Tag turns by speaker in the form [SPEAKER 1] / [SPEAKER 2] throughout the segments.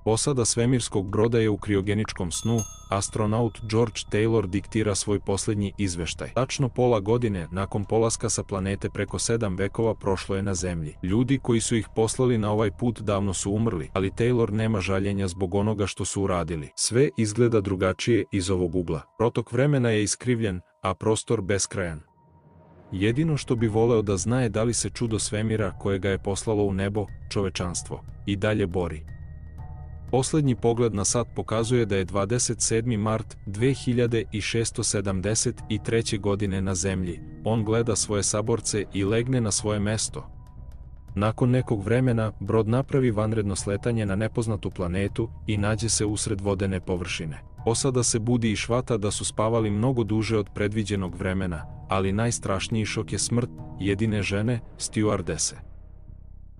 [SPEAKER 1] Posada svemirskog broda je u kriogeničkom snu, astronaut George Taylor diktira svoj posljednji izveštaj. Tačno pola godine nakon polaska sa planete preko 7 vekova prošlo je na Zemlji. Ljudi koji su ih poslali na ovaj put davno su umrli, ali Taylor nema žaljenja zbog onoga što su uradili. Sve izgleda drugačije iz ovog ugla. Protok vremena je iskrivljen, a prostor beskrajan. Jedino što bi voleo da zna je da li se čudo svemira koje ga je poslalo u nebo, čovečanstvo, i dalje bori. Posljednji pogled na sat pokazuje da je 27. mart 2673. godine na Zemlji. On gleda svoje saborce i legne na svoje mesto. Nakon nekog vremena, brod napravi vanredno sletanje na nepoznatu planetu i nađe se usred vodene površine. Posada se budi i švata da su spavali mnogo duže od predviđenog vremena, ali najstrašniji šok je smrt jedine žene, stjuardese.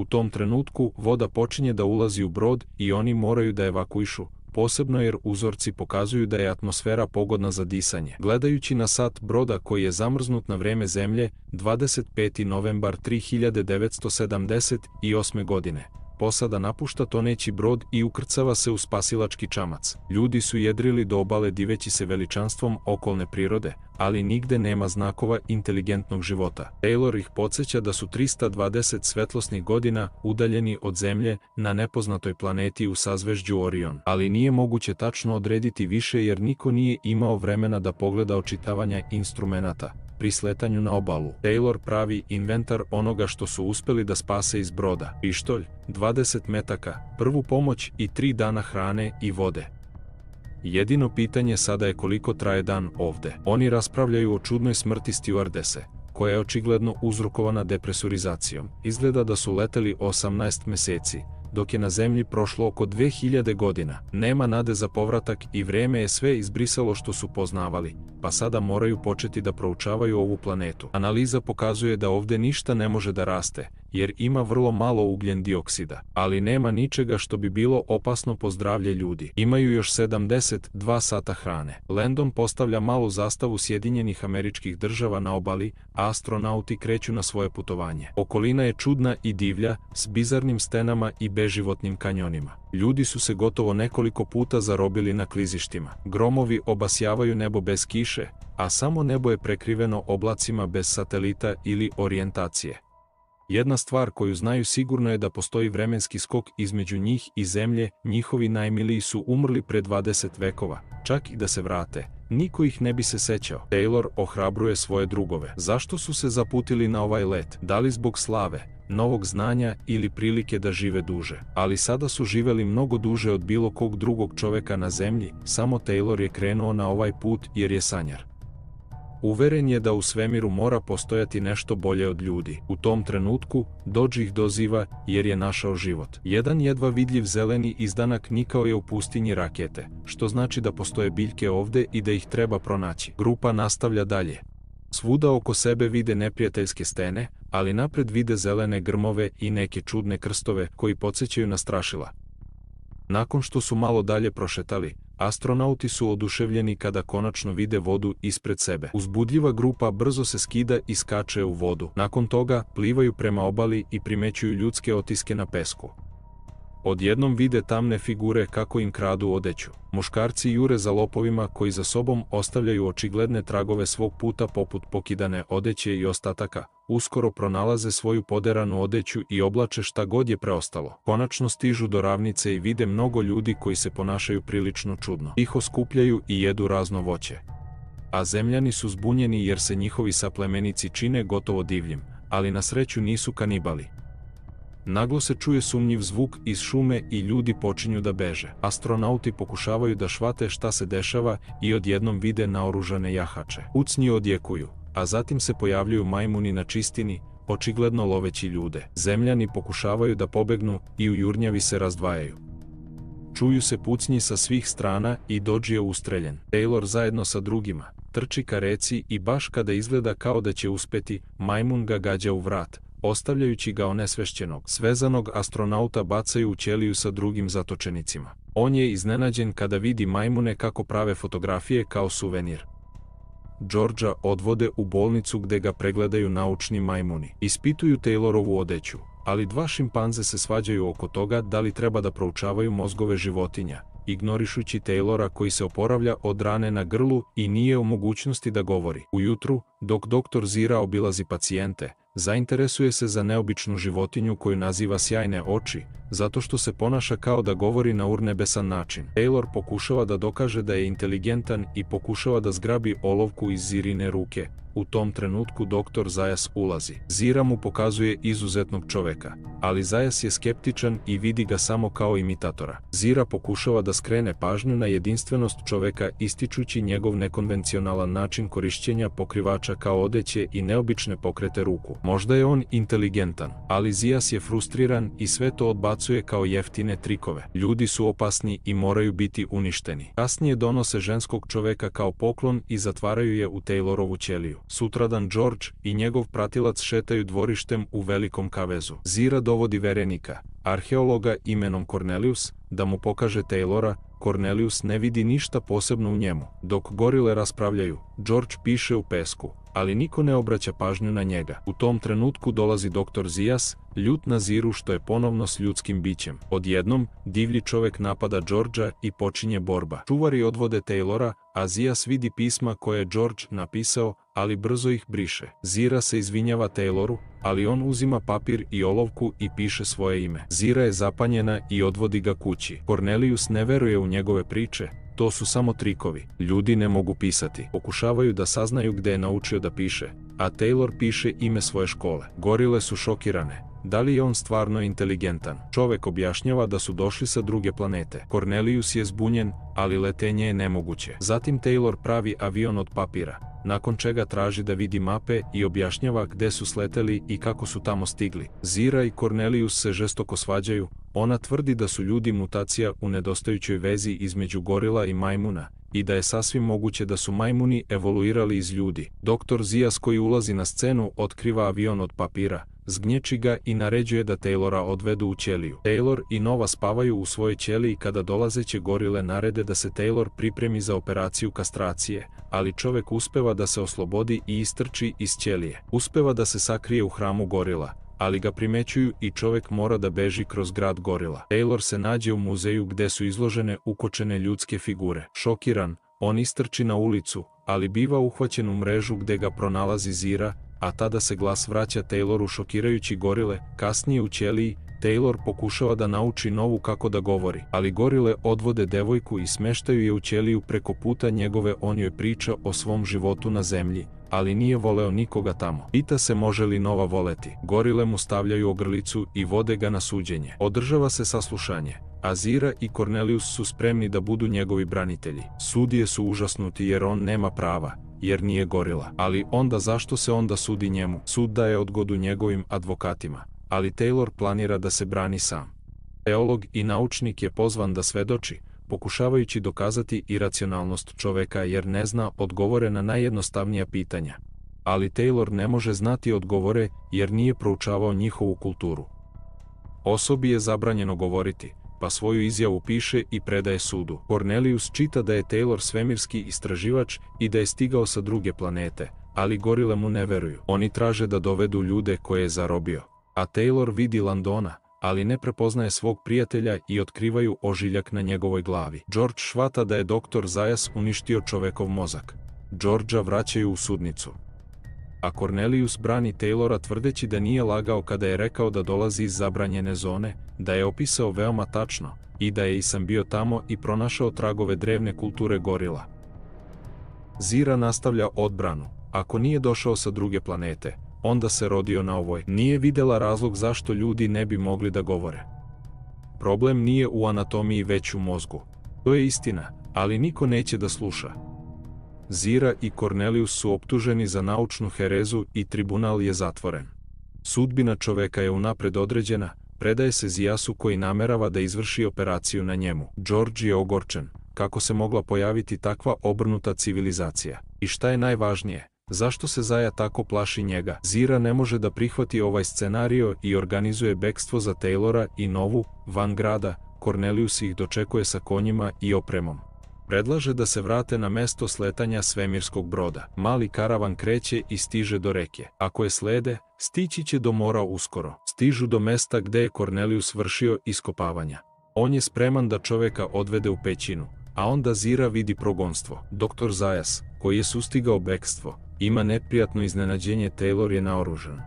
[SPEAKER 1] U tom trenutku voda počinje da ulazi u brod i oni moraju da evakuišu, posebno jer uzorci pokazuju da je atmosfera pogodna za disanje. Gledajući na sat broda koji je zamrznut na vreme Zemlje, 25. novembar 3978. godine, posada napušta toneći brod i ukrcava se u spasilački čamac. Ljudi su jedrili do obale diveći se veličanstvom okolne prirode, ali nigde nema znakova inteligentnog života. Taylor ih podsjeća da su 320 svetlosnih godina udaljeni od Zemlje na nepoznatoj planeti u sazvežđu Orion. Ali nije moguće tačno odrediti više jer niko nije imao vremena da pogleda očitavanja instrumenata. Pri sletanju na obalu, Taylor pravi inventar onoga što su uspeli da spase iz broda. Pištolj, 20 metaka, prvu pomoć i 3 dana hrane i vode. Jedino pitanje sada je koliko traje dan ovde. Oni raspravljaju o čudnoj smrti stjuardese, koja je očigledno uzrokovana depresurizacijom. Izgleda da su leteli 18 meseci, dok je na Zemlji prošlo oko 2000 godina. Nema nade za povratak i vreme je sve izbrisalo što su poznavali, pa sada moraju početi da proučavaju ovu planetu. Analiza pokazuje da ovde ništa ne može da raste, jer ima vrlo malo ugljen dioksida, ali nema ničega što bi bilo opasno po zdravlje ljudi. Imaju još 72 sata hrane. Landon postavlja malu zastavu Sjedinjenih Američkih Država na obali, a astronauti kreću na svoje putovanje. Okolina je čudna i divlja, s bizarnim stenama i beživotnim kanjonima. Ljudi su se gotovo nekoliko puta zarobili na klizištima. Gromovi obasjavaju nebo bez kiše, a samo nebo je prekriveno oblacima bez satelita ili orijentacije. Jedna stvar koju znaju sigurno je da postoji vremenski skok između njih i Zemlje, njihovi najmiliji su umrli pre 20 vekova, čak i da se vrate, niko ih ne bi se sećao. Taylor ohrabruje svoje drugove. Zašto su se zaputili na ovaj let? Da li zbog slave, novog znanja ili prilike da žive duže? Ali sada su živeli mnogo duže od bilo kog drugog čoveka na Zemlji, samo Taylor je krenuo na ovaj put jer je sanjar. Uveren je da u svemiru mora postojati nešto bolje od ljudi. U tom trenutku, Dodge ih doziva jer je našao život. Jedan jedva vidljiv zeleni izdanak nikao je u pustinji rakete, što znači da postoje biljke ovde i da ih treba pronaći. Grupa nastavlja dalje. Svuda oko sebe vide neprijateljske stene, ali napred vide zelene grmove i neke čudne krstove koji podsjećaju na strašila. Nakon što su malo dalje prošetali, astronauti su oduševljeni kada konačno vide vodu ispred sebe. Uzbudljiva grupa brzo se skida i skače u vodu. Nakon toga plivaju prema obali i primećuju ljudske otiske na pesku. Odjednom vide tamne figure kako im kradu odeću. Muškarci jure za lopovima koji za sobom ostavljaju očigledne tragove svog puta poput pokidane odeće i ostataka. Uskoro pronalaze svoju poderanu odeću i oblače šta god je preostalo. Konačno stižu do ravnice i vide mnogo ljudi koji se ponašaju prilično čudno. Tiho skupljaju i jedu razno voće. A Zemljani su zbunjeni jer se njihovi saplemenici čine gotovo divljim, ali na sreću nisu kanibali. Naglo se čuje sumnjiv zvuk iz šume i ljudi počinju da beže. Astronauti pokušavaju da shvate šta se dešava i odjednom vide naoružane jahače. Pucnji odjekuju, a zatim se pojavljuju majmuni na čistini, očigledno loveći ljude. Zemljani pokušavaju da pobegnu i u jurnjavi se razdvajaju. Čuju se pucnji sa svih strana i Dodge je ustreljen. Taylor zajedno sa drugima trči ka reci i baš kada izgleda kao da će uspeti, majmun ga gađa u vrat, ostavljajući ga onesvešćenog. Svezanog astronauta bacaju u ćeliju sa drugim zatočenicima. On je iznenađen kada vidi majmune kako prave fotografije kao suvenir. Georgea odvode u bolnicu gde ga pregledaju naučni majmuni. Ispituju Taylorovu odeću, ali dva šimpanze se svađaju oko toga da li treba da proučavaju mozgove životinja, ignorišući Taylora koji se oporavlja od rane na grlu i nije u mogućnosti da govori. Ujutru, dok dr. Zira obilazi pacijente, zainteresuje se za neobičnu životinju koju naziva sjajne oči, zato što se ponaša kao da govori na urnebesan način. Taylor pokušava da dokaže da je inteligentan i pokušava da zgrabi olovku iz Zirine ruke. U tom trenutku dr. Zayas ulazi. Zira mu pokazuje izuzetnog čoveka, ali Zayas je skeptičan i vidi ga samo kao imitatora. Zira pokušava da skrene pažnju na jedinstvenost čoveka ističući njegov nekonvencionalan način korišćenja pokrivača kao odeće i neobične pokrete ruku. Možda je on inteligentan, ali Zayas je frustriran i sve to odbacuje kao jeftine trikove. Ljudi su opasni i moraju biti uništeni. Kasnije donose ženskog čoveka kao poklon i zatvaraju je u Taylorovu ćeliju. Sutradan George i njegov pratilac šetaju dvorištem u velikom kavezu. Zira dovodi verenika, arheologa imenom Cornelius, da mu pokaže Taylora. Cornelius ne vidi ništa posebno u njemu. Dok gorile raspravljaju, George piše u pesku, ali niko ne obraća pažnju na njega. U tom trenutku dolazi dr. Zayas, ljut na Ziru što je ponovno s ljudskim bićem. Odjednom, divlji čovek napada Georgea i počinje borba. Čuvari odvode Taylora, a Zayas vidi pisma koje je George napisao, ali brzo ih briše. Zira se izvinjava Tayloru, ali on uzima papir i olovku i piše svoje ime. Zira je zapanjena i odvodi ga kući. Cornelius ne veruje u njegove priče, to su samo trikovi. Ljudi ne mogu pisati. Pokušavaju da saznaju gde je naučio da piše, a Taylor piše ime svoje škole. Gorile su šokirane. Da li je on stvarno inteligentan? Čovek objašnjava da su došli sa druge planete. Cornelius je zbunjen, ali letenje je nemoguće. Zatim Taylor pravi avion od papira, nakon čega traži da vidi mape i objašnjava gde su sleteli i kako su tamo stigli. Zira i Cornelius se žestoko svađaju. Ona tvrdi da su ljudi mutacija u nedostajućoj vezi između gorila i majmuna i da je sasvim moguće da su majmuni evoluirali iz ljudi. Dr. Zayas koji ulazi na scenu otkriva avion od papira, zgnječi ga i naređuje da Taylora odvedu u ćeliju. Taylor i Nova spavaju u svojoj ćeliji kada dolazeće gorile narede da se Taylor pripremi za operaciju kastracije, ali čovek uspeva da se oslobodi i istrči iz ćelije. Uspeva da se sakrije u hramu gorila, ali ga primećuju i čovek mora da beži kroz grad gorila. Taylor se nađe u muzeju gde su izložene ukočene ljudske figure. Šokiran, on istrči na ulicu, ali biva uhvaćen u mrežu gde ga pronalazi Zira, a tada se glas vraća Tayloru šokirajući gorile. Kasnije u ćeliji, Taylor pokušava da nauči Novu kako da govori, ali gorile odvode devojku i smeštaju je u ćeliju preko puta njegove. On joj priča o svom životu na zemlji, ali nije voleo nikoga tamo. Pita se može li Nova voleti. Gorile mu stavljaju ogrlicu i vode ga na suđenje. Održava se saslušanje, a Zira i Cornelius su spremni da budu njegovi branitelji. Sudije su užasnuti jer on nema prava, jer nije gorila. Ali onda zašto se onda sudi njemu? Sud daje odgodu njegovim advokatima, ali Taylor planira da se brani sam. Teolog i naučnik je pozvan da svedoči, pokušavajući dokazati iracionalnost čoveka jer ne zna odgovore na najjednostavnija pitanja. Ali Taylor ne može znati odgovore jer nije proučavao njihovu kulturu. Osobi je zabranjeno govoriti, pa svoju izjavu piše i predaje sudu. Cornelius čita da je Taylor svemirski istraživač i da je stigao sa druge planete, ali gorile mu ne veruju. Oni traže da dovedu ljude koje je zarobio. A Taylor vidi Landona, ali ne prepoznaje svog prijatelja i otkrivaju ožiljak na njegovoj glavi. George shvata da je dr. Zayas uništio čovekov mozak. Georgea vraćaju u sudnicu. A Cornelius brani Taylora tvrdeći da nije lagao kada je rekao da dolazi iz zabranjene zone, da je opisao veoma tačno i da je i sam bio tamo i pronašao tragove drevne kulture gorila. Zira nastavlja odbranu. Ako nije došao sa druge planete, onda se rodio na ovoj. Nije videla razlog zašto ljudi ne bi mogli da govore. Problem nije u anatomiji već u mozgu. To je istina, ali niko neće da sluša. Zira i Cornelius su optuženi za naučnu herezu i tribunal je zatvoren. Sudbina čoveka je unapred određena, predaje se Zayasu koji namerava da izvrši operaciju na njemu. George je ogorčen, kako se mogla pojaviti takva obrnuta civilizacija. I šta je najvažnije, zašto se Zaya tako plaši njega? Zira ne može da prihvati ovaj scenario i organizuje bekstvo za Taylora i Novu van grada. Cornelius ih dočekuje sa konjima i opremom. Predlaže da se vrate na mesto sletanja svemirskog broda. Mali karavan kreće i stiže do reke. Ako je slede, stići će do mora uskoro. Stižu do mesta gde je Kornelijus vršio iskopavanja. On je spreman da čoveka odvede u pećinu, a onda Zira vidi progonstvo. Doktor Zayas, koji je sustigao bekstvo, ima neprijatno iznenađenje. Taylor je naoružan.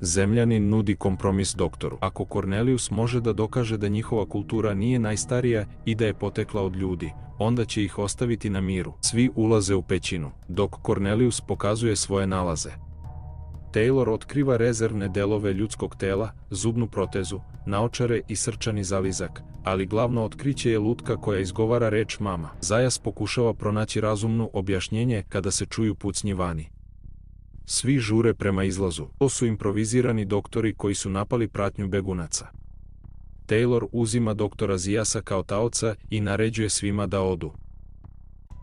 [SPEAKER 1] Zemljanin nudi kompromis doktoru. Ako Kornelijus može da dokaže da njihova kultura nije najstarija i da je potekla od ljudi, onda će ih ostaviti na miru. Svi ulaze u pećinu, dok Kornelijus pokazuje svoje nalaze. Taylor otkriva rezervne delove ljudskog tela, zubnu protezu, naočare i srčani zalizak, ali glavno otkriće je lutka koja izgovara reč mama. Zayas pokušava pronaći razumno objašnjenje kada se čuju pucnji vani. Svi žure prema izlazu. To su improvizirani doktori koji su napali pratnju begunaca. Taylor uzima doktora Zayasa kao taoca i naređuje svima da odu.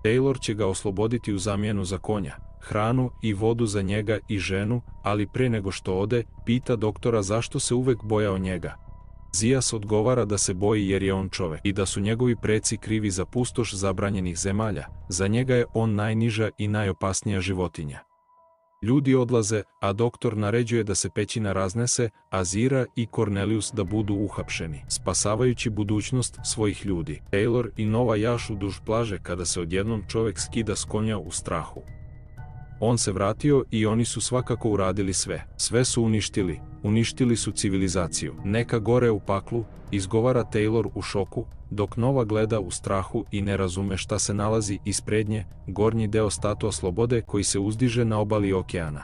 [SPEAKER 1] Taylor će ga osloboditi u zamjenu za konja, hranu i vodu za njega i ženu, ali pre nego što ode, pita doktora zašto se uvek bojao njega. Zayas odgovara da se boji jer je on čovek i da su njegovi preci krivi za pustoš zabranjenih zemalja. Za njega je on najniža i najopasnija životinja. Ljudi odlaze, a doktor naređuje da se pećina raznese, a Zira i Kornelijus da budu uhapšeni, spasavajući budućnost svojih ljudi. Taylor i Nova jašu duž plaže kada se odjednom čovek skida s konja u strahu. On se vratio i oni su svakako uradili sve. Sve su uništili su civilizaciju. Neka gore u paklu, izgovara Taylor u šoku, dok Nova gleda u strahu i ne razume šta se nalazi ispred nje, gornji deo Statua Slobode koji se uzdiže na obali okeana.